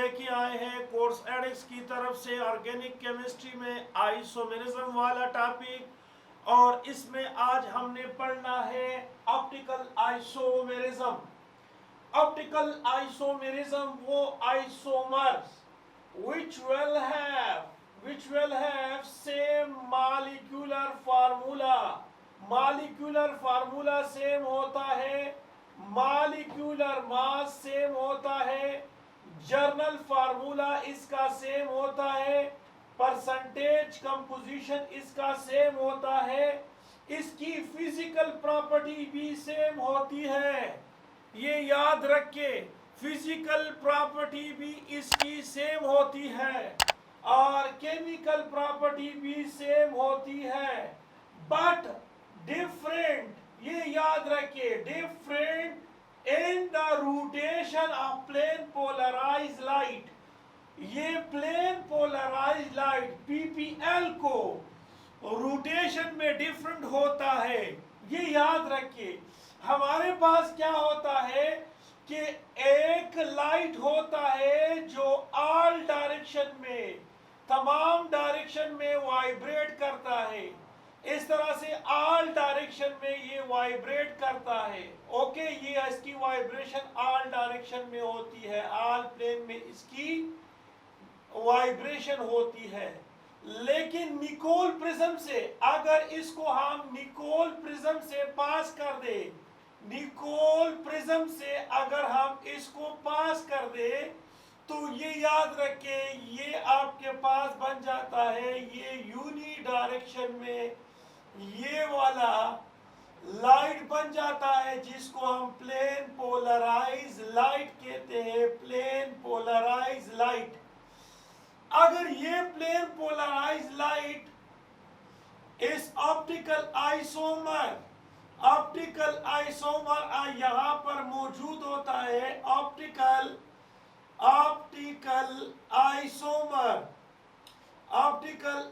लेके आए हैं कोर्स एडिक्स की तरफ से ऑर्गेनिक केमिस्ट्री में आइसोमेरिज्म वाला टॉपिक। और इसमें आज हमने पढ़ना है ऑप्टिकल आइसोमेरिज्म। ऑप्टिकल आइसोमेरिज्म वो isomers which will have same molecular formula। Molecular formula same होता है, मॉलिक्यूलर मास सेम होता है, जर्नल फार्मूला इसका सेम होता है, परसेंटेज कंपोजिशन इसका सेम होता है, इसकी फिजिकल प्रॉपर्टी भी सेम होती है। ये याद रखिए, फिजिकल प्रॉपर्टी भी इसकी सेम होती है और केमिकल प्रॉपर्टी भी सेम होती है, बट डिफरेंट, ये याद रखिए, different in the rotation of plane polarised light. ये प्लेन पोलराइज्ड लाइट पीपीएल को रोटेशन में डिफरेंट होता है, ये याद रखिए। हमारे पास क्या होता है कि एक लाइट होता है जो ऑल डायरेक्शन में, तमाम डायरेक्शन में वाइब्रेट करता है। इस तरह से ऑल डायरेक्शन में ये वाइब्रेट करता है। ओके, ये इसकी वाइब्रेशन ऑल डायरेक्शन में होती है, ऑल प्लेन में इसकी वाइब्रेशन होती है। लेकिन निकोल प्रिज्म से अगर इसको हम निकोल प्रिज्म से पास कर दे, निकोल प्रिज्म से अगर हम इसको पास कर दे तो ये याद रखें, ये आपके पास बन जाता है, ये यूनी डायरेक्शन में ये वाला लाइट बन जाता है जिसको हम प्लेन पोलराइज लाइट कहते हैं, प्लेन पोलराइज लाइट। अगर ये प्लेन पोलराइज लाइट इस ऑप्टिकल आइसोमर यहां पर मौजूद होता है, ऑप्टिकल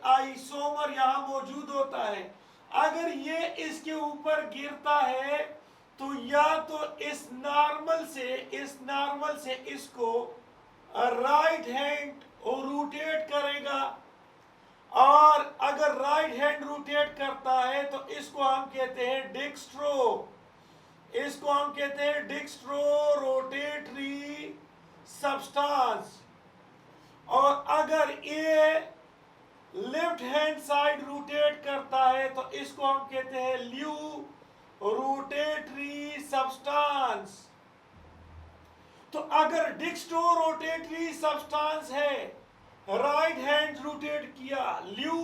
आइसोमर यहां मौजूद होता है। अगर ये इसके ऊपर गिरता है तो या तो इस नॉर्मल से इसको राइट हैंड रोटेट करेगा, और अगर राइट हैंड रोटेट करता है तो इसको हम कहते हैं डिक्स्ट्रो रोटेटरी सब्सटेंस। और अगर ये लेफ्ट हैंड साइड रोटेट करता है तो इसको हम कहते हैं ल्यू रोटेटरी सब्सटेंस। तो अगर डिक्स्ट्रो रोटेटरी सब्सटेंस है, राइट हैंड रोटेट किया, ल्यू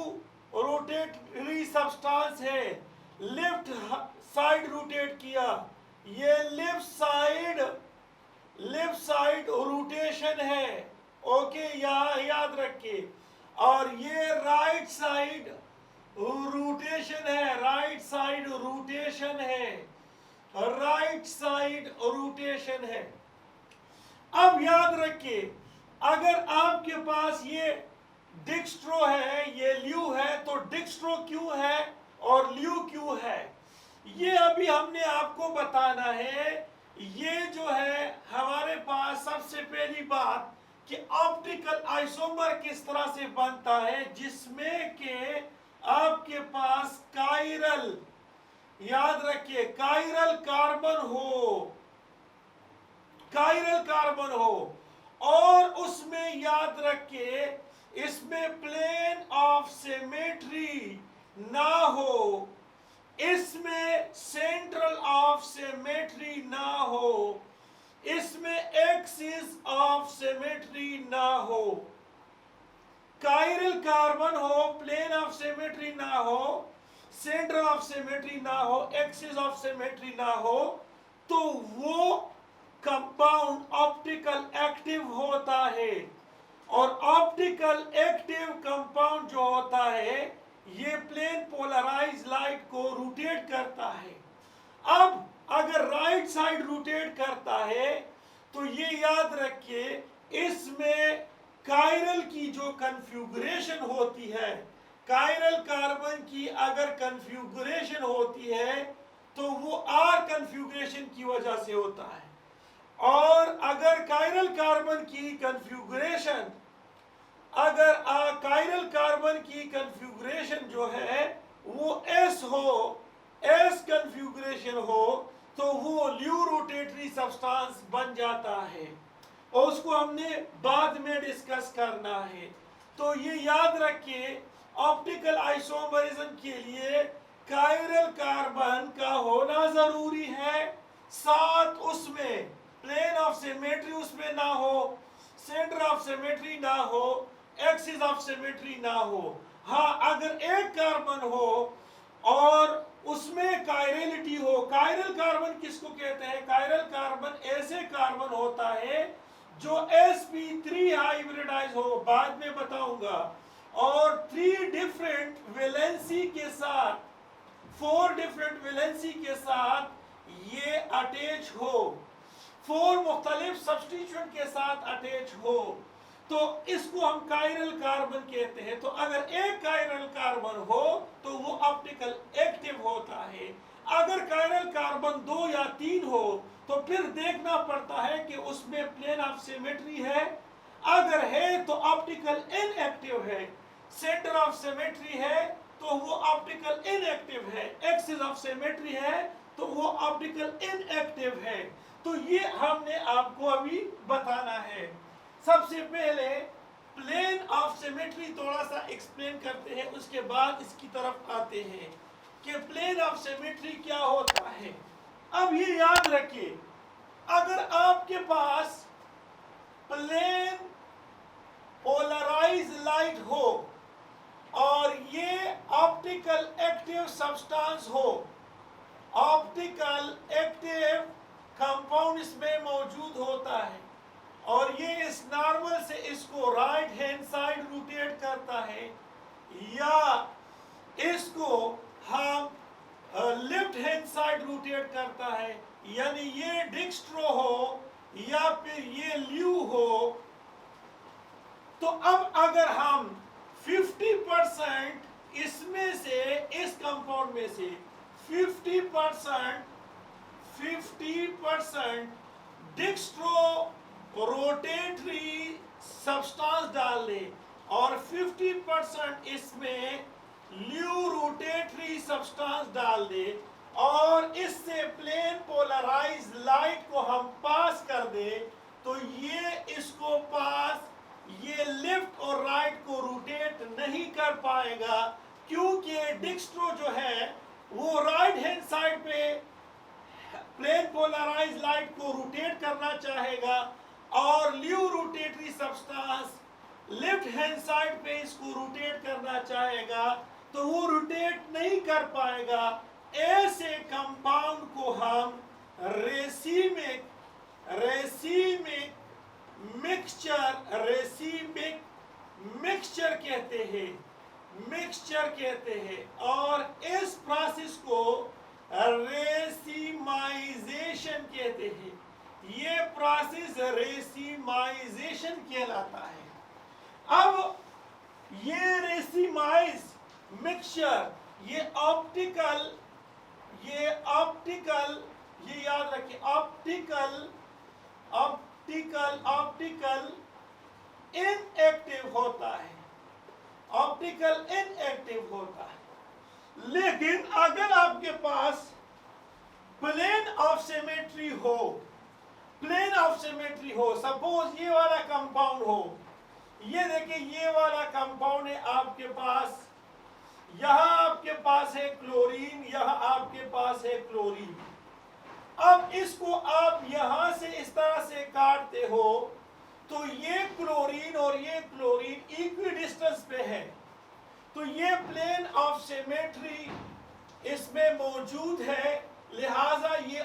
रोटेटरी सब्सटेंस है, लेफ्ट साइड रोटेट किया, ये लेफ्ट साइड रोटेशन है। ओके, यहां याद रखिए। और ये राइट साइड रोटेशन है, राइट साइड रोटेशन है। अब याद रखिए, अगर आपके पास ये डिक्स्ट्रो है, ये ल्यू है, तो डिक्स्ट्रो क्यों है और ल्यू क्यों है, ये अभी हमने आपको बताना है। ये जो है हमारे पास सबसे पहली बात कि ऑप्टिकल आइसोमर किस तरह से बनता है, जिसमें के आपके पास कायरल, याद रखिए, कायरल कार्बन हो और उसमें याद रखिए इसमें प्लेन ऑफ सिमेट्री ना हो, इसमें सेंट्रल ऑफ सिमेट्री ना हो, इसमें एक्सिस ऑफ सिमेट्री ना हो। कायरल कार्बन हो, प्लेन ऑफ सिमेट्री ना हो, सेंटर ऑफ सिमेट्री ना हो, एक्सिस ऑफ सिमेट्री ना हो, तो वो कंपाउंड ऑप्टिकल एक्टिव होता है। और ऑप्टिकल एक्टिव कंपाउंड जो होता है ये प्लेन पोलराइज लाइट को रोटेट करता है। अब अगर राइट साइड रोटेट करता है तो ये याद रखिए, इसमें कायरल की जो कन्फिगुरेशन होती है, कायरल कार्बन की अगर कन्फिगुरेशन होती है तो वो आर कन्फिगुरेशन की वजह से होता है। और अगर कायरल कार्बन की कन्फ्यूगरेशन, अगर कायरल कार्बन की कन्फ्यूगरेशन जो है वो एस हो, एस कन्फ्यूगरेशन हो, तो वो ल्यू रोटेटरी सब्सटेंस बन जाता है और उसको हमने बाद में डिस्कस करना है। तो ये याद रखिए, ऑप्टिकल आइसोमरिज्म के लिए कायरल कार्बन का होना जरूरी है, साथ उसमें प्लेन ऑफ सिमेट्री उसमें ना हो, सेंटर ऑफ सिमेट्री ना हो, एक्सिस ऑफ सिमेट्री ना हो। हाँ, अगर एक कार्बन हो और उसमें कायरलिटी हो, कायरल कार्बन किसको कहते हैं? कायरल कार्बन ऐसे कार्बन होता है जो sp3 हाइब्रिडाइज हो, बाद में बताऊंगा, और 3 डिफरेंट वैलेंसी के साथ, 4 डिफरेंट वैलेंसी के साथ ये अटैच हो, 4 मुख्तलिफ सब्स्टिट्यूशन के साथ अटैच हो, तो इसको हम कायरल कार्बन कहते हैं। तो अगर एक कायरल कार्बन हो तो वो ऑप्टिकल एक्टिव होता है। अगर कायरल कार्बन 2 या 3 हो तो फिर देखना पड़ता है कि उसमें प्लेन ऑफ सिमेट्री है, अगर है तो ऑप्टिकल इनएक्टिव है, सेंटर ऑफ सिमेट्री है तो वो ऑप्टिकल इनएक्टिव है, एक्सिस ऑफ सिमेट्री है तो वो ऑप्टिकल इनएक्टिव है। तो ये हमने आपको अभी बताना है। सबसे पहले प्लेन ऑफ सिमेट्री थोड़ा सा एक्सप्लेन करते हैं, उसके बाद इसकी तरफ आते हैं कि प्लेन ऑफ सिमेट्री क्या होता है। अब ये याद रखिए, अगर आपके पास प्लेन पोलराइज लाइट हो और ये ऑप्टिकल एक्टिव सब्सटेंस हो, ऑप्टिकल एक्टिव कंपाउंड इसमें मौजूद होता है और ये इस नॉर्मल से इसको राइट हैंड साइड रोटेट करता है, या इसको हम लेफ्ट हैंड साइड रोटेट करता है, यानी ये डिक्स्ट्रो हो या फिर ये ल्यू हो। तो अब अगर हम 50% इसमें से, इस कंपाउंड में से 50% डिक्स्ट्रो रोटेटरी सब्सटेंस डाल दे और 50% इसमें ल्यू रोटेटरी सब्सटेंस डाल दे और इससे प्लेन पोलराइज लाइट को हम पास कर दे, तो ये इसको पास, ये लेफ्ट और राइट को रोटेट नहीं कर पाएगा, क्योंकि डिक्स्ट्रो जो है वो राइट हैंड साइड पे प्लेन पोलराइज लाइट को रोटेट करना चाहेगा और laevo rotatory substance left hand side पे इसको रोटेट करना चाहेगा, तो वो रोटेट नहीं कर पाएगा। ऐसे कंपाउंड को हम रेसिमिक मिक्सचर कहते हैं और इस प्रोसेस को रेसिमाइजेशन कहते हैं। ये प्रोसेस रेसिमाइजेशन कहलाता है। अब ये रेसिमाइज मिक्सचर, ये याद रखिए, ऑप्टिकल इनएक्टिव होता है, ऑप्टिकल इनएक्टिव होता है। लेकिन अगर आपके पास प्लेन ऑफ सिमेट्री हो, सपोज ये वाला कंपाउंड हो, ये देखिए ये वाला कंपाउंड है आपके पास, यहां आपके पास है क्लोरीन, यहां आपके पास है क्लोरीन। अब इसको आप यहां से इस तरह से काटते हो तो ये क्लोरीन और ये क्लोरीन इक्वी डिस्टेंस पे है, तो ये प्लेन ऑफ सिमेट्री इसमें मौजूद है, लिहाजा ये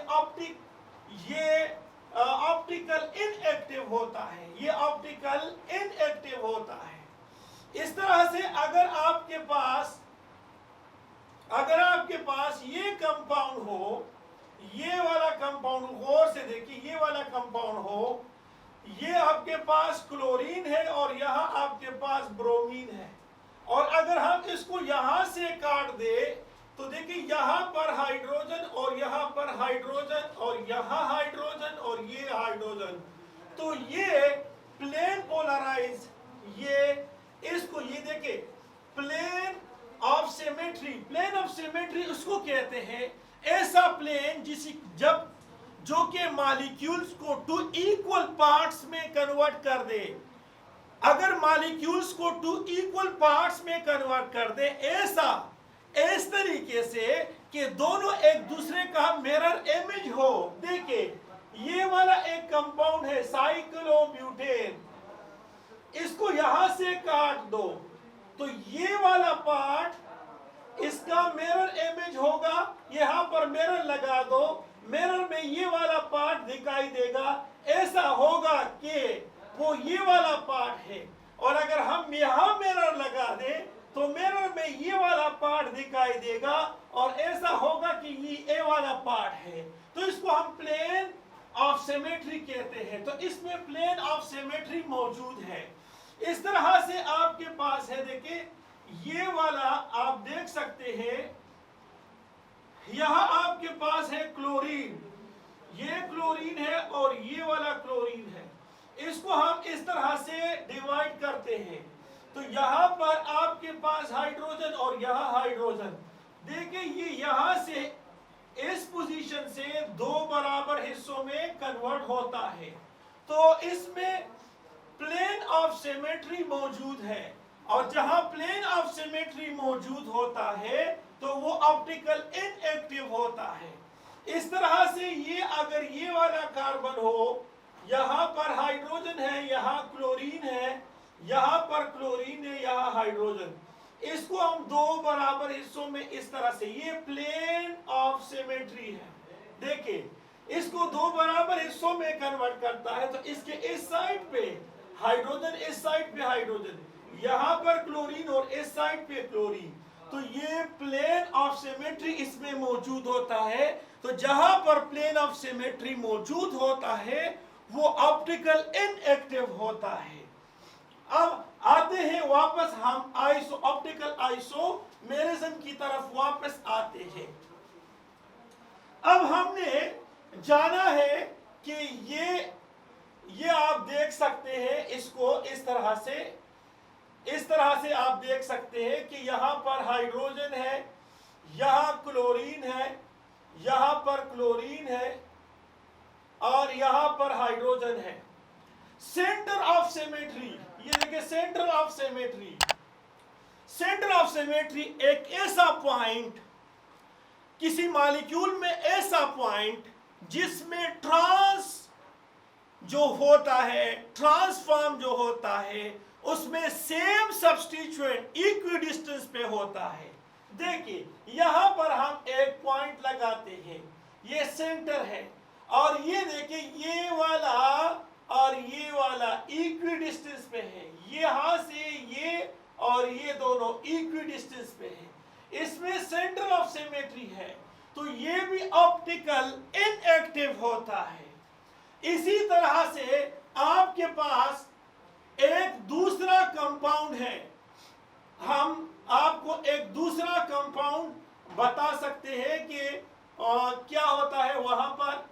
ऑप्टिकल इनएक्टिव होता है, ये ऑप्टिकल इनएक्टिव होता है। इस तरह से अगर आपके पास ये कंपाउंड हो, ये वाला कंपाउंड, गौर से देखिए, ये वाला कंपाउंड हो, ये आपके पास क्लोरीन है और यहां आपके पास ब्रोमीन है, और अगर हम इसको यहां से काट दे तो देखिए यहाँ पर हाइड्रोजन और यहाँ पर हाइड्रोजन और यहाँ हाइड्रोजन और ये हाइड्रोजन, तो ये प्लेन पोलराइज, ये इसको ये देखिए plane of symmetry, plane of symmetry उसको कहते हैं ऐसा प्लेन जब जो के मॉलिक्यूल्स को टू इक्वल पार्ट्स में कन्वर्ट कर दे। अगर मॉलिक्यूल्स को टू इक्वल पार्ट्स में कन्वर्ट कर दे ऐसा, इस तरीके से कि दोनों एक दूसरे का मिरर इमेज हो। देखिए ये वाला एक कंपाउंड है साइक्लोब्यूटेन, इसको यहां से काट दो तो ये वाला पार्ट इसका मिरर इमेज होगा, यहां पर मिरर लगा दो, मिरर में ये वाला पार्ट दिखाई देगा। ऐसा होगा कि वो ये वाला पार्ट है, और अगर हम यहां मिरर लगा दें तो मिरर में ये वाला पार्ट दिखाई देगा, और ऐसा होगा कि ये वाला पार्ट है। तो इसको हम प्लेन ऑफ सिमेट्री कहते हैं। तो इसमें प्लेन ऑफ सिमेट्री मौजूद है। इस तरह से आपके पास है, देखिए ये वाला आप देख सकते हैं, यहां आपके पास है क्लोरीन, ये क्लोरीन है और ये वाला क्लोरीन है। इसको हम इस तरह से डिवाइड करते हैं, तो यहां पर आपके पास हाइड्रोजन और यहां हाइड्रोजन। देखिए ये यहां से इस पोजीशन से दो बराबर हिस्सों में कन्वर्ट होता है। तो इसमें प्लेन ऑफ सिमेट्री मौजूद है, और जहां प्लेन ऑफ सिमेट्री मौजूद होता है तो वो ऑप्टिकल इनएक्टिव होता है। इस तरह से ये अगर ये वाला कार्बन हो, यहाँ पर हाइड्रोजन है, यहाँ क्लोरीन है, यहाँ पर क्लोरीन है, यहाँ हाइड्रोजन, इसको हम दो बराबर हिस्सों में इस तरह से, ये प्लेन ऑफ सिमेट्री है। देखिए इसको दो बराबर हिस्सों में कन्वर्ट करता है, तो इसके इस साइड पे हाइड्रोजन, इस साइड पे हाइड्रोजन, यहाँ पर क्लोरीन और इस साइड पे क्लोरीन। तो ये प्लेन ऑफ सिमेट्री इसमें मौजूद होता है। तो जहां पर प्लेन ऑफ सिमेट्री मौजूद होता है वो ऑप्टिकल इनएक्टिव होता है। अब आते हैं वापस हम ऑप्टिकल आइसोमेरिज्म की तरफ वापस आते हैं। अब हमने जाना है कि ये आप देख सकते हैं, इसको इस तरह से आप देख सकते हैं कि यहाँ पर हाइड्रोजन है, यहाँ क्लोरीन है, यहाँ पर क्लोरीन है और यहाँ पर हाइड्रोजन है। सेंटर ऑफ सिमेट्री, ये देखिए centre of symmetry, centre of symmetry एक ऐसा पॉइंट, किसी मॉलिक्यूल में ऐसा पॉइंट जिसमें ट्रांस जो होता है, ट्रांसफॉर्म जो होता है, उसमें सेम सब्स्टिट्यूएंट इक्विडिस्टेंस पे होता है। देखिए यहां पर हम एक पॉइंट लगाते हैं, ये सेंटर है, और ये देखिए ये वाला और ये वाला इक्विडिस्टेंस पे है, यहां से ये और ये दोनों इक्विडिस्टेंस पे है, इसमें सेंटर ऑफ सिमेट्री है। तो ये भी ऑप्टिकल इनएक्टिव होता है। इसी तरह से आपके पास एक दूसरा कंपाउंड है, हम आपको एक दूसरा कंपाउंड बता सकते हैं कि क्या होता है वहां पर।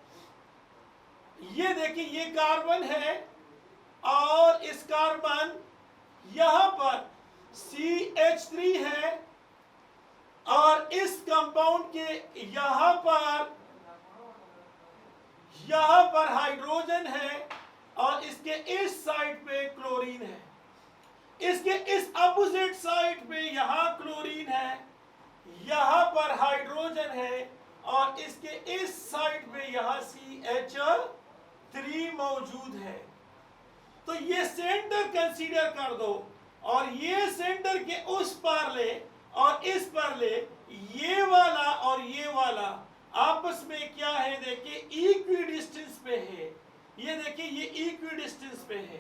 ये देखिए ये कार्बन है और इस कार्बन यहां पर CH3 है, और इस कंपाउंड के यहां पर हाइड्रोजन है और इसके इस साइड पे क्लोरीन है, इसके इस अपोजिट साइड पे यहाँ क्लोरीन है, यहाँ पर हाइड्रोजन है, और इसके इस साइड पे यहाँ CH3 मौजूद है। तो ये सेंटर कंसीडर कर दो, और ये सेंटर के उस पार ले और इस पर ले, ये वाला और ये वाला आपस में क्या है, देखिए इक्विडिस्टेंस पे है। ये देखिए ये इक्विडिस्टेंस पे है।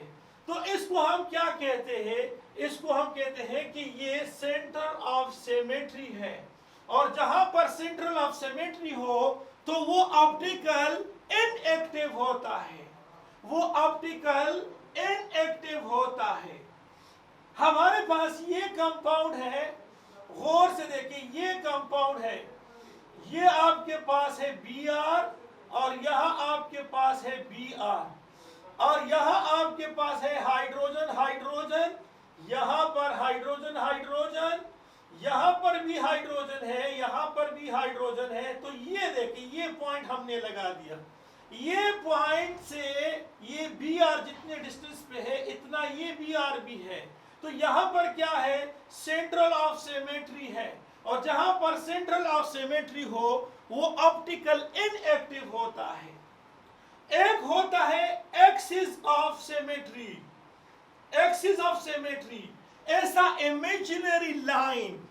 तो इसको हम क्या कहते हैं, इसको हम कहते हैं कि ये सेंटर ऑफ सिमेट्री है, और जहां पर सेंटर ऑफ सिमेट्री हो तो वो ऑप्टिकल इनएक्टिव होता है, वो ऑप्टिकल इनएक्टिव होता है। हमारे पास ये कंपाउंड है गौर से देखिए, ये कंपाउंड है, ये आपके पास है Br और यहां आपके पास है Br, और यहां आपके पास है हाइड्रोजन हाइड्रोजन, यहां पर हाइड्रोजन हाइड्रोजन, यहां पर भी हाइड्रोजन है, यहां पर भी हाइड्रोजन है। तो ये देखिए, ये पॉइंट हमने लगा दिया, ये पॉइंट से ये Br जितने डिस्टेंस पे है इतना ये Br भी है। तो यहां पर क्या है, सेंट्रल ऑफ सिमेट्री है, और जहां पर सेंट्रल ऑफ सिमेट्री हो वो ऑप्टिकल इनएक्टिव होता है। एक होता है axis of symmetry, axis of symmetry ऐसा इमेजिनरी लाइन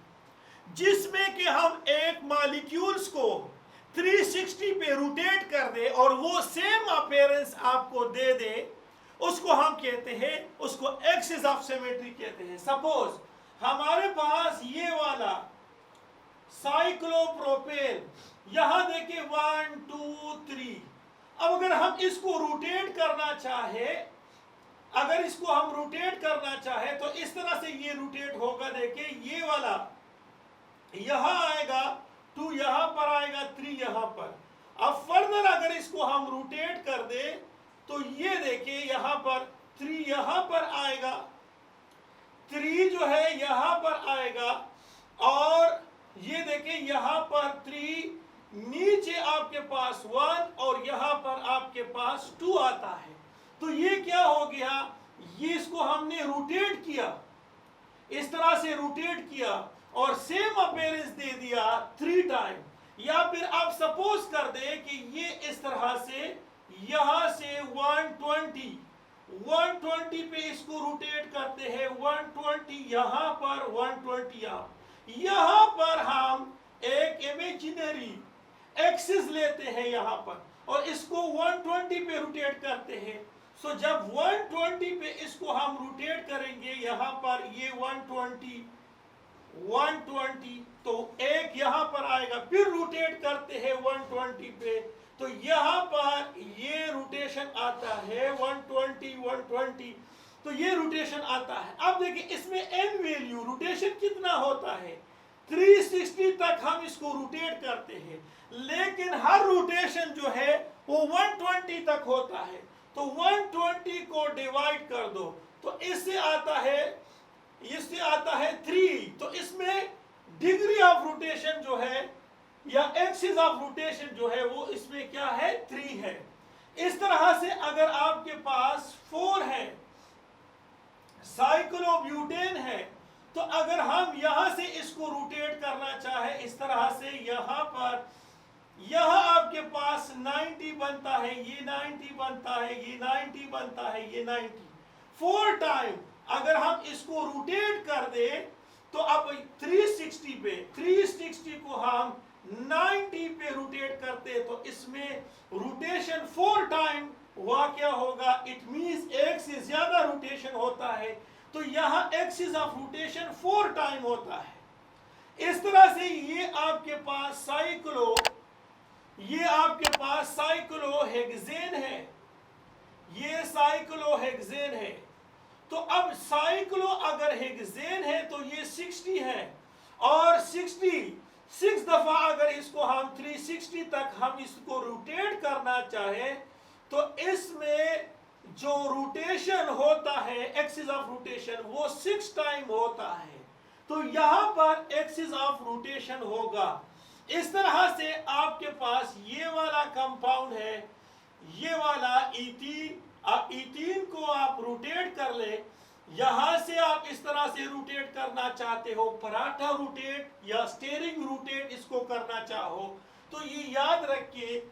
जिसमें कि हम एक मॉलिक्यूल्स को 360 पे रोटेट कर दे और वो सेम अपीयरेंस आपको दे दे, उसको हम कहते हैं, उसको एक्सिस ऑफ सिमेट्री कहते हैं। सपोज हमारे पास ये वाला साइक्लोप्रोपेन, यहां देखिए 1 2 3, अब अगर हम इसको रोटेट करना चाहे, अगर इसको हम रोटेट करना चाहे तो इस तरह से ये रोटेट होगा। देखिए ये वाला यहां आएगा 2, यहां पर आएगा 3, यहां पर। अब फर्दर अगर इसको हम रोटेट कर दे तो ये देखिए यहां पर 3 यहां पर आएगा, 3 जो है यहां पर आएगा, और ये देखिए यहां पर 3, नीचे आपके पास 1 और यहां पर आपके पास 2 आता है। तो ये क्या हो गया, ये इसको हमने रोटेट किया, इस तरह से रोटेट किया और सेम अपीयरेंस दे दिया 3 टाइम। या फिर आप सपोज कर दे कि ये इस तरह से यहां से 120 पे इसको रोटेट करते हैं, 120 यहां पर, 120 यहां पर हम एक इमेजिनरी एक्सिस लेते हैं यहां पर और इसको 120 पे रोटेट करते हैं। सो जब 120 पे इसको हम रोटेट करेंगे यहां पर, ये 120 तो एक यहां पर आएगा, फिर रोटेट करते हैं 120 पे, तो यहां पर ये रोटेशन आता है 120, तो ये रोटेशन आता है। अब देखिए इसमें एन वैल्यू रोटेशन कितना होता है, 360 तक हम इसको रोटेट करते हैं, लेकिन हर रोटेशन जो है वो 120 तक होता है। तो 120 को डिवाइड कर दो तो इससे आता है 3, तो इसमें डिग्री ऑफ रोटेशन जो है या एक्सिस ऑफ रोटेशन जो है वो इसमें क्या है, 3 है। इस तरह से अगर आपके पास 4 है, साइक्लोब्यूटेन है, तो अगर हम यहां से इसको रोटेट करना चाहे इस तरह से, यहां पर, यहां आपके पास 90 बनता है, ये 90 बनता है, ये 90 बनता है, ये 90, 4 टाइम अगर हम इसको रोटेट कर दे तो अब 360 को हम 90 पे रोटेट करते तो इसमें रोटेशन 4 टाइम हुआ, क्या होगा, इट मींस एक से ज्यादा रोटेशन होता है, तो यहां एक्सिस ऑफ रोटेशन 4 टाइम होता है। इस तरह से ये आपके पास साइक्लोहेक्सेन है, ये साइक्लोहेक्सेन है। तो अब साइक्लो अगर हेक्सेन है तो ये 60 है, और 6 दफा अगर इसको हम 360 तक हम इसको रोटेट करना चाहे तो इसमें जो रोटेशन होता है, एक्सिस ऑफ रोटेशन, वो 6 टाइम होता है। तो यहां पर एक्सिस ऑफ रोटेशन होगा। इस तरह से आपके पास ये वाला कंपाउंड है, ये वाला इथीन, अब इथीन को आप रोटेट कर ले, यहां से आप इस तरह से रोटेट करना चाहते हो, पराठा रोटेट या स्टीयरिंग रोटेट इसको करना चाहो, तो ये याद रखिए,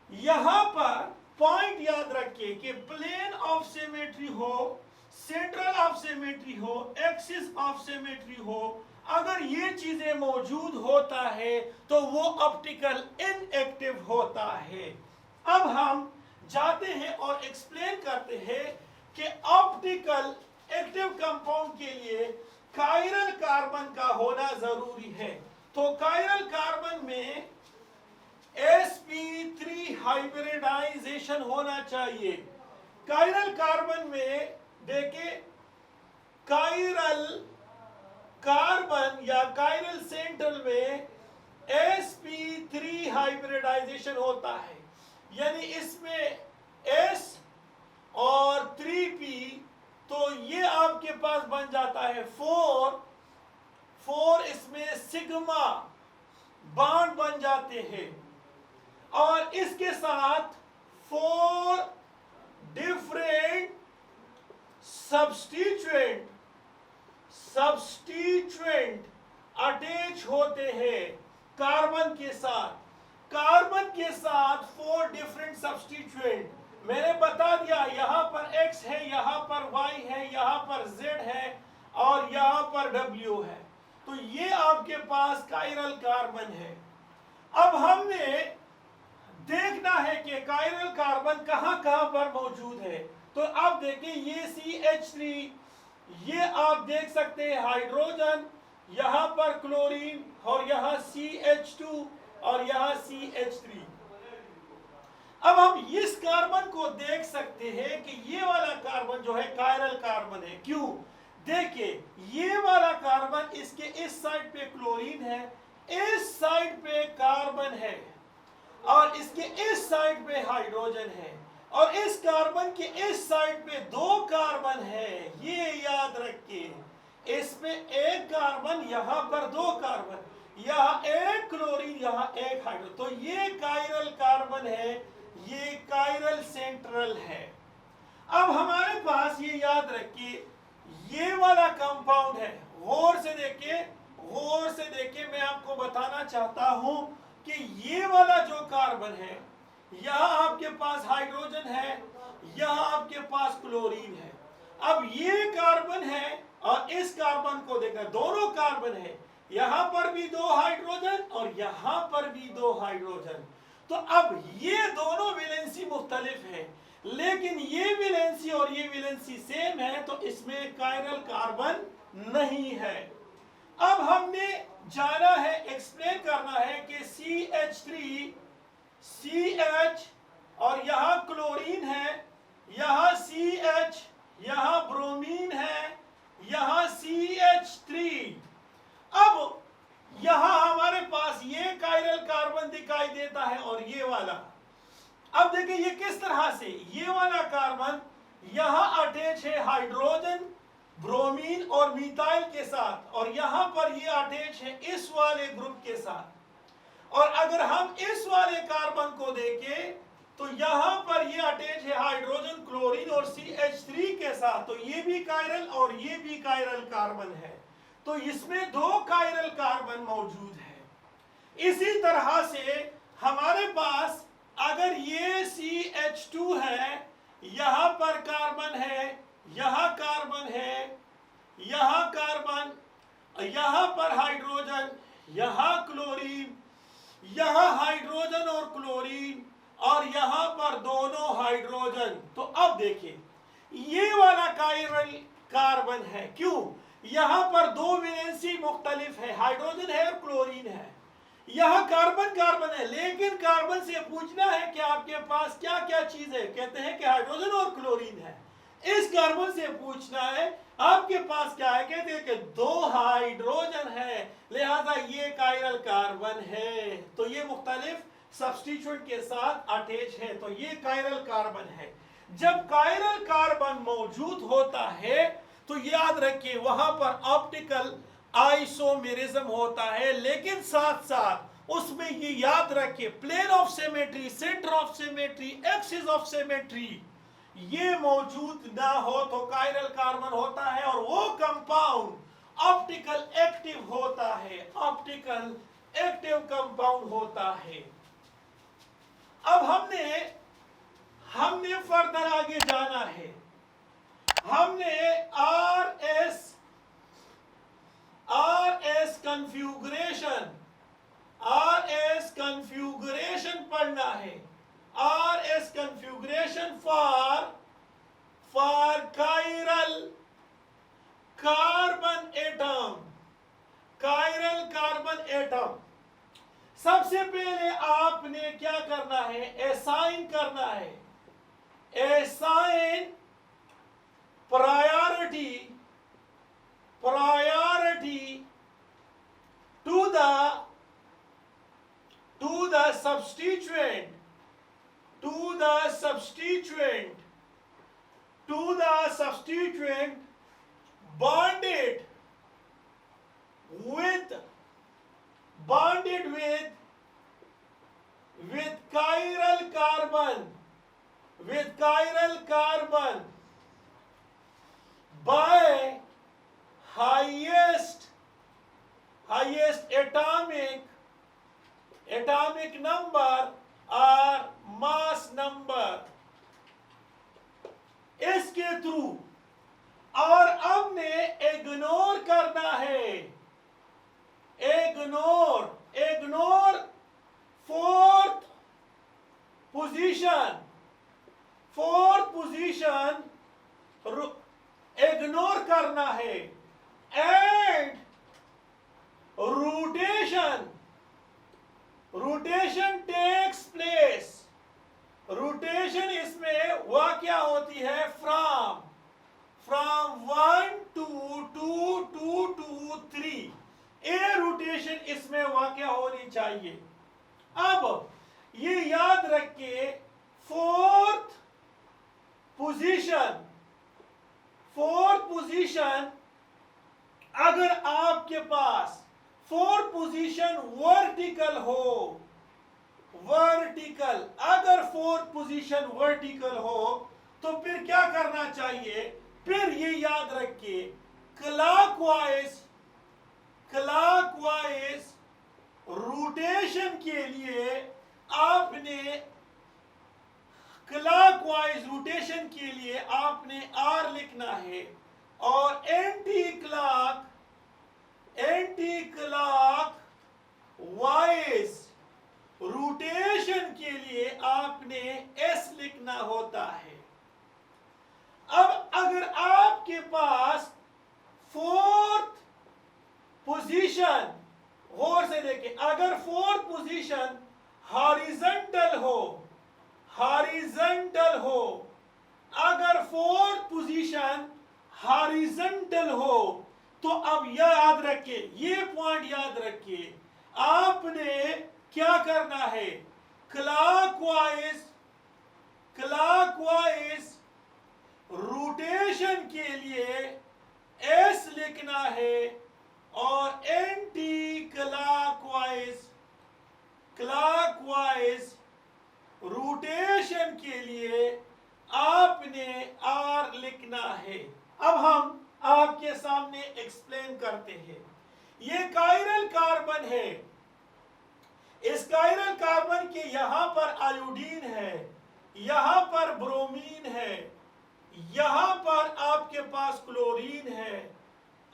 यहां पर पॉइंट याद रखिए कि प्लेन ऑफ सिमेट्री हो, सेंट्रल ऑफ सिमेट्री हो, एक्सिस ऑफ सिमेट्री हो, अगर ये चीजें मौजूद होता है तो वो ऑप्टिकल इनएक्टिव होता है। अब हम जाते हैं और एक्सप्लेन करते हैं कि ऑप्टिकल एक्टिव कंपाउंड के लिए कायरल कार्बन का होना जरूरी है। तो कायरल कार्बन में sp3 हाइब्रिडाइजेशन होना चाहिए। कायरल कार्बन में देखिए, कायरल कार्बन या कायरल सेंट्रल में sp3 हाइब्रिडाइजेशन होता है, यानी इसमें s और 3p, तो ये आपके पास बन जाता है 4 इसमें सिग्मा बॉन्ड बन जाते हैं और इसके साथ 4 डिफरेंट सब्स्टिट्यूएंट अटैच होते हैं कार्बन के साथ। कार्बन के साथ 4 डिफरेंट सब्स्टिट्यूएंट, मैंने बता दिया यहाँ पर X है, यहाँ पर Y है, यहाँ पर Z है और यहाँ पर W है, तो ये आपके पास कायरल कार्बन है। अब हमने देखना है कि कायरल कार्बन कहां कहां पर मौजूद है। तो अब देखिए ये CH3, ये आप देख सकते हैं हाइड्रोजन, यहां पर क्लोरीन और यहां CH2 और यहां CH3। अब हम इस कार्बन को देख सकते हैं कि ये वाला कार्बन जो है कायरल कार्बन है। क्यों? देखिए ये वाला कार्बन, इसके इस साइड पे क्लोरीन है, इस साइड पे कार्बन है और इसके इस साइड पे हाइड्रोजन है और इस कार्बन के इस साइड पे 2 कार्बन है। ये याद रखिए, इसमें एक कार्बन, यहां पर 2 कार्बन, यहां एक क्लोरीन, यहां एक हाइड्रोजन, तो ये कायरल कार्बन है, ये कायरल सेंट्रल है। अब हमारे पास ये याद रखिए ये वाला कंपाउंड है, गौर से देखिए, मैं आपको बताना चाहता हूं कि ये वाला जो कार्बन है, यहां आपके पास हाइड्रोजन है, यहां आपके पास क्लोरीन है। अब ये कार्बन है और इस कार्बन को देखना, दोनों कार्बन है, यहां पर भी 2 हाइड्रोजन और यहां पर भी 2 हाइड्रोजन। तो अब ये दोनों वैलेंसी मुख्तलिफ है, लेकिन ये वैलेंसी और ये वैलेंसी सेम है, तो इसमें कायरल कार्बन नहीं है। अब हमने जाना है, एक्सप्लेन करना है कि CH3 CH और यहां क्लोरीन है, यहां CH, यहां ब्रोमीन है, यहां CH3। अब यहां हमारे पास ये कायरल कार्बन दिखाई देता है और ये वाला। अब देखिए ये किस तरह से, ये वाला कार्बन यहां अटैच है हाइड्रोजन, ब्रोमीन और मिथाइल के साथ, और यहां पर ये अटैच है इस वाले ग्रुप के साथ। और अगर हम इस वाले कार्बन को देखें तो यहां पर ये अटैच है हाइड्रोजन, क्लोरीन और CH3 के साथ, तो ये भी कायरल और ये भी कायरल कार्बन है, तो इसमें 2 कायरल कार्बन मौजूद है। इसी तरह से हमारे पास अगर ये CH2 है, यहां पर कार्बन है, यहां कार्बन है, यहां कार्बन, यहां पर हाइड्रोजन, यहां क्लोरीन, यहां हाइड्रोजन और क्लोरीन और यहां पर दोनों हाइड्रोजन, तो अब देखिए ये वाला कायरल कार्बन है। क्यों? यहां पर 2 वैलेंसी मुख्तलिफ है, हाइड्रोजन है और क्लोरीन है, यहां कार्बन है, लेकिन कार्बन से पूछना है कि आपके पास क्या क्या चीज है, कहते हैं कि हाइड्रोजन और क्लोरीन है। इस कार्बन से पूछना है आपके पास क्या है, कहते हैं कि 2 हाइड्रोजन है, लिहाजा ये कायरल कार्बन है, तो ये मुख्तलिफ सब्स्टिट्यूएंट के साथ अटैच है, तो ये कायरल कार्बन है। जब कायरल कार्बन मौजूद होता है तो याद रखिए वहां पर ऑप्टिकल आइसोमेरिज्म होता है, लेकिन साथ साथ उसमें ये याद रखिए plane of symmetry, centre of symmetry, axis of symmetry ये मौजूद ना हो तो कायरल कार्बन होता है और वो कंपाउंड ऑप्टिकल एक्टिव होता है, ऑप्टिकल एक्टिव कंपाउंड होता है। अब हमने फर्दर आगे जाना है, हमने RS कन्फ्यूगरेशन पढ़ना है। RS configuration for chiral carbon atom, chiral carbon atom. सबसे पहले आपने क्या करना है, असाइन करना है, assign priority priority to the substituent, to the substituent bonded with chiral carbon by highest atomic number or mass number, इसके थ्रू। और हमने इग्नोर करना है, इग्नोर फोर्थ पोजीशन इग्नोर करना है। And rotation takes place, rotation इसमें वाक़या होती है from 1 to 2 to 3, a rotation इसमें वाक़या होनी चाहिए। अब ये याद रखिए, फोर्थ पोजीशन अगर आपके पास फोर्थ पोजीशन अगर फोर्थ पोजीशन वर्टिकल हो तो फिर क्या करना चाहिए? फिर ये याद रखिए, क्लॉकवाइज रोटेशन के लिए आपने आर लिखना है, और एंटी क्लॉक वाइज रोटेशन के लिए आपने एस लिखना होता है। अब अगर आपके पास फोर्थ पोजीशन, गौर से देखें, अगर फोर्थ पोजीशन हॉरिजॉन्टल हो, तो अब याद रखिए, ये पॉइंट याद रखिए, आपने क्या करना है? क्लॉकवाइज रोटेशन के लिए एस लिखना है, और एंटी क्लॉकवाइज रोटेशन के लिए आपने आर लिखना है। अब हम आपके सामने एक्सप्लेन करते हैं। ये कायरल कार्बन है, इस कायरल कार्बन के यहां पर आयोडीन है, यहां पर ब्रोमीन है, यहां पर आपके पास क्लोरीन है,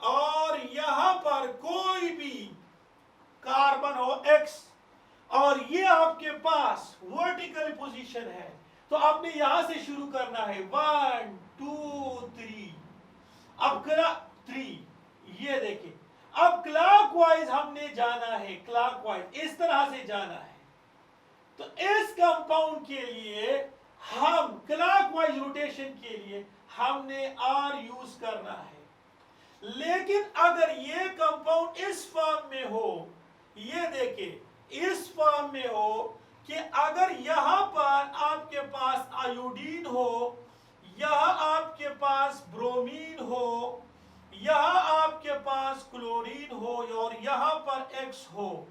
और यहां पर कोई भी कार्बन हो एक्स, और ये आपके पास वर्टिकल पोजीशन है। तो आपने यहां से शुरू करना है, 1 2 3, अब 3, ये देखिए, अब क्लॉकवाइज हमने जाना है, क्लॉकवाइज इस तरह से जाना है। तो इस कंपाउंड के लिए हम क्लॉकवाइज रोटेशन के लिए हमने आर यूज करना है। लेकिन अगर ये कंपाउंड इस फॉर्म में हो, ये देखिए इस फॉर्म में हो कि अगर यहां पर आपके पास आयोडीन हो, यहां आपके पास ब्रोमीन हो, यहां आपके पास क्लोरीन हो, और यहां पर एक्स हो,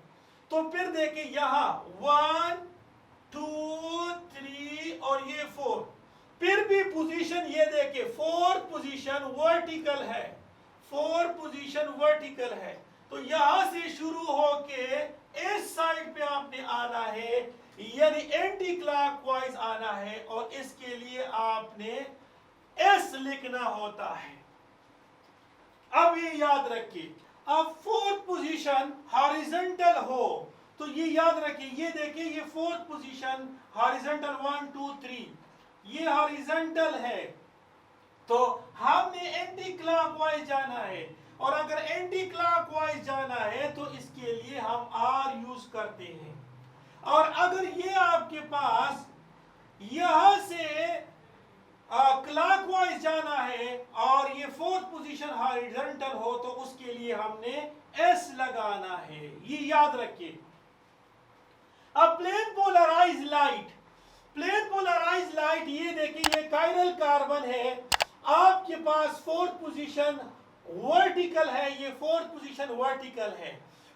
तो फिर देखिए यहां 1 2 3 और ये 4, फिर भी पोजीशन ये देखिए, फोर्थ पोजीशन वर्टिकल है। तो यहां से शुरू होके इस साइड पे आपने आना है, यानी एंटी क्लॉकवाइज आना है, और इसके लिए आपने एस लिखना होता है। अब ये याद रखिए, अब फोर्थ पोजीशन हॉरिजॉन्टल हो, तो ये याद रखिए, ये देखिए, ये फोर्थ पोजीशन हॉरिजॉन्टल 1 2 3, ये हॉरिजॉन्टल है, तो हमने एंटी क्लॉकवाइज जाना है, और अगर एंटी क्लॉकवाइज जाना है तो इसके लिए हम आर यूज करते हैं। और अगर ये आपके पास यहां से क्लॉकवाइज जाना है और ये फोर्थ पोजीशन हॉरिजॉन्टल हो तो उसके लिए हमने एस लगाना है, ये याद रखिए। अब plane polarise light, plane polarise light, ये देखिए ये कायरल कार्बन है, आपके पास फोर्थ पोजीशन वर्टिकल है, ये फोर्थ पोजीशन वर्टिकल है,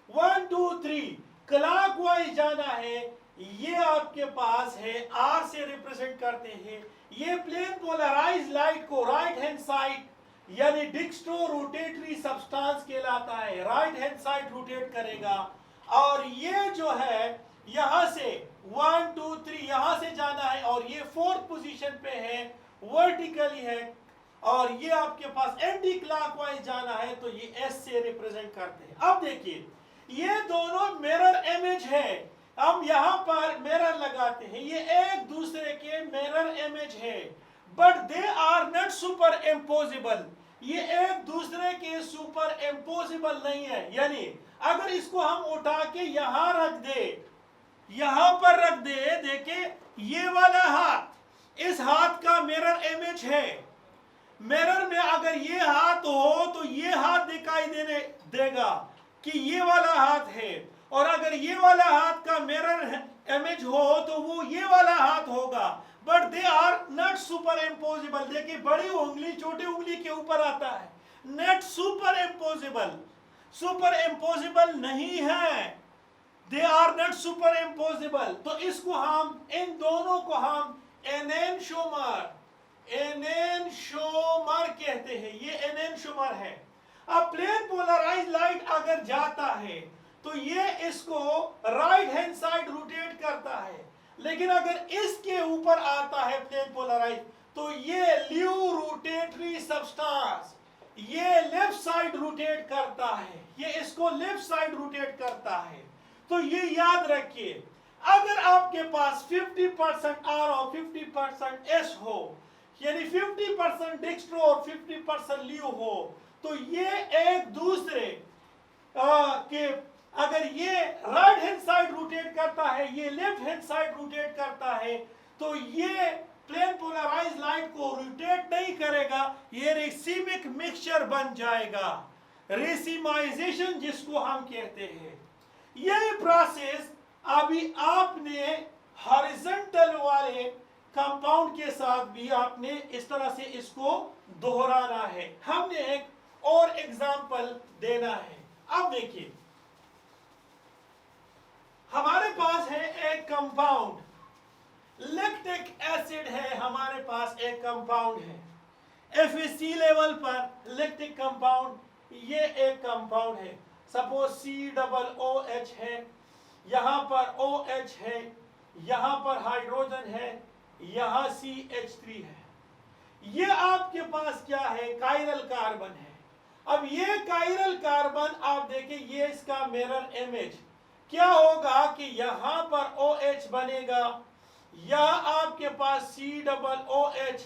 1 2 3 क्लॉकवाइज जाना है, ये आपके पास है, आर से रिप्रेजेंट करते हैं। ये प्लेन पोलराइज लाइट को राइट हैंड साइड यानी डिक्स्ट्रो रोटेटरी सब्सटेंस कहलाता है, राइट हैंड साइड रोटेट करेगा। और ये जो है यहां से 1 2 3 यहां से जाना है और ये फोर्थ पोजीशन पे है, वर्टिकली है, और ये आपके पास एंटी क्लॉकवाइज जाना है तो ये एस से रिप्रेजेंट करते हैं। अब देखिए ये दोनों मिरर इमेज है, हम यहां पर मिरर लगाते हैं, ये एक दूसरे के मिरर इमेज है, but they are not superimposable, ये एक दूसरे के सुपर इम्पोजिबल नहीं है। यानी अगर इसको हम उठा के यहां रख दे, यहां पर रख दे, देखे ये वाला हाथ, इस हाथ का मिरर इमेज है, मिरर में अगर ये हाथ हो तो ये हाथ दिखाई देने देगा कि ये वाला हाथ है, और अगर ये वाला हाथ का मिरर इमेज हो तो वो ये वाला हाथ होगा, but they are not superimposable. देखिए बड़ी उंगली छोटी उंगली के ऊपर आता है, not superimposable, superimposable नहीं है, they are not superimposable. तो इसको हम, इन दोनों को हम एनेंशोमर, एनेंशोमर कहते हैं, ये एनेंशोमर है। अब प्लेन पोलराइज लाइट अगर जाता है तो ये इसको राइट हैंड साइड रोटेट करता है, लेकिन अगर इसके ऊपर आता है प्लेन पोलराइज तो ये ल्यू रोटेटरी सब्सटेंस ये लेफ्ट साइड रोटेट करता है, ये इसको लेफ्ट साइड रोटेट करता है। तो ये याद रखिए, अगर आपके पास 50% आर और 50% एस हो, यानी 50% डिक्स्ट्रो और 50% ल्यू हो, तो ये एक दूसरे के, अगर ये राइट हैंड साइड रोटेट करता है, ये लेफ्ट हैंड साइड रोटेट करता है, तो ये प्लेन पोलराइज लाइट को रोटेट नहीं करेगा, ये रेसिमिक मिक्सचर बन जाएगा, रेसिमाइजेशन जिसको हम कहते हैं। यही प्रोसेस अभी आपने हॉरिजॉन्टल वाले कंपाउंड के साथ भी आपने इस तरह से इसको दोहराना है। हमने एक और एग्जांपल देना है। अब देखिए हमारे पास है एक कंपाउंड, लैक्टिक एसिड है, हमारे पास एक कंपाउंड है, FAC लेवल पर लैक्टिक कंपाउंड, ये एक कंपाउंड है, सपोज COOH है, यहां पर OH है, यहां पर हाइड्रोजन है, यहां CH3 है, ये आपके पास क्या है, कायरल कार्बन है। अब ये कायरल कार्बन आप देखिए, ये इसका मिरर इमेज क्या होगा कि यहां पर OH बनेगा, यहां आपके पास COOH,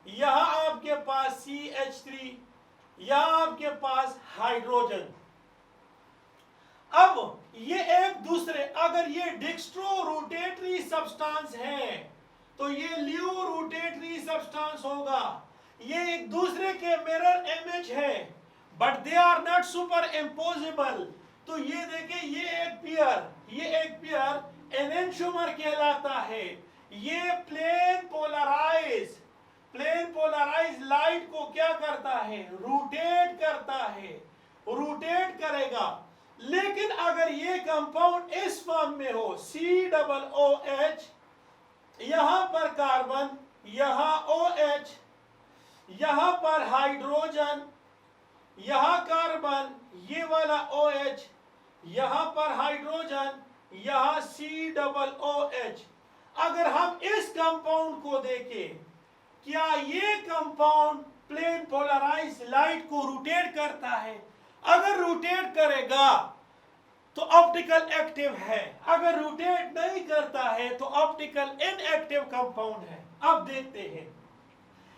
यहां आपके पास CH3, यहां आपके पास हाइड्रोजन। अब ये एक दूसरे, अगर ये डिक्स्ट्रो रोटेटरी सब्सटेंस है तो ये ल्यू रोटेटरी सब्सटेंस होगा, ये एक दूसरे के मिरर इमेज है, but they are not superimposable. तो ये देखिए ये एक पेयर एनेंशोमर कहलाता है। ये प्लेन पोलराइज लाइट को क्या करता है, रोटेट करता है, रोटेट करेगा। लेकिन अगर ये कंपाउंड इस फॉर्म में हो, COOH, यहां पर कार्बन, यहां OH, यहां पर हाइड्रोजन, यहां कार्बन, ये वाला OH, यहां पर हाइड्रोजन, यहां COOH। अगर हम इस कंपाउंड को देखें, क्या ये कंपाउंड प्लेन पोलराइज लाइट को रोटेट करता है? अगर रोटेट करेगा तो ऑप्टिकल एक्टिव है, अगर रोटेट नहीं करता है तो ऑप्टिकल इनएक्टिव कंपाउंड है। अब देखते हैं,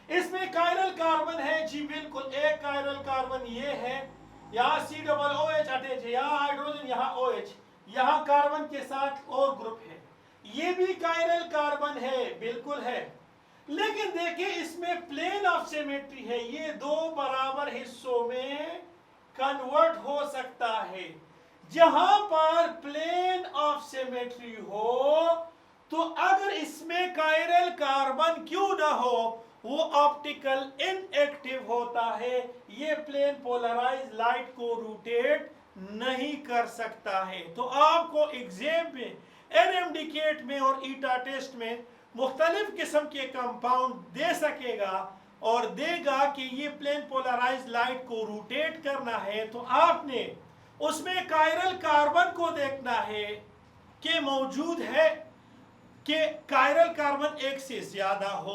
इसमें कायरल कार्बन है जी, बिल्कुल एक कायरल कार्बन ये है, यहाँ COOH अटैच है, यहाँ हाइड्रोजन, यहाँ OH, यहाँ कार्बन के साथ और ग्रुप है, ये भी कायरल कार्बन है, बिल्कुल है। लेकिन देखिए इसमें प्लेन ऑफ सिमेट्री है, ये दो बराबर हिस्सों में कन्वर्ट हो सकता है। जहां पर प्लेन ऑफ सिमेट्री हो तो अगर इसमें कायरल कार्बन क्यों ना हो वो ऑप्टिकल इनएक्टिव होता है, ये प्लेन पोलराइज लाइट को रोटेट नहीं कर सकता है। तो आपको एग्जाम में एनएमडीकेट में और ईटा टेस्ट में मुख्तलिफ किस्म के कंपाउंड दे सकेगा और देगा कि ये प्लेन पोलराइज लाइट को रोटेट करना है, तो आपने उसमें कायरल कार्बन को देखना है कि मौजूद है कि कायरल कार्बन एक से ज्यादा हो।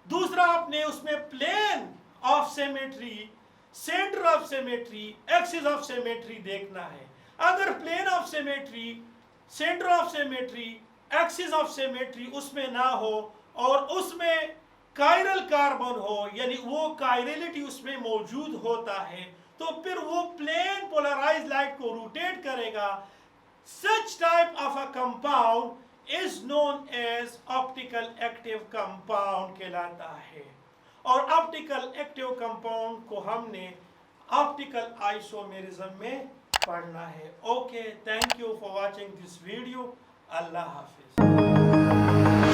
दूसरा आपने उसमें plane of symmetry, centre of symmetry, axis of symmetry देखना है। अगर plane of symmetry, centre of symmetry, axis of symmetry उसमें ना हो और उसमें कायरल कार्बन हो, यानी वो कायरलिटी उसमें मौजूद होता है, तो फिर वो प्लेन पोलराइज लाइट को रोटेट करेगा। Such type of a compound is known as optical active compound कहलाता है। और ऑप्टिकल एक्टिव कंपाउंड को हमने ऑप्टिकल आइसोमेरिज्म में पढ़ना है। Okay, thank you for watching this video. Allah Hafiz.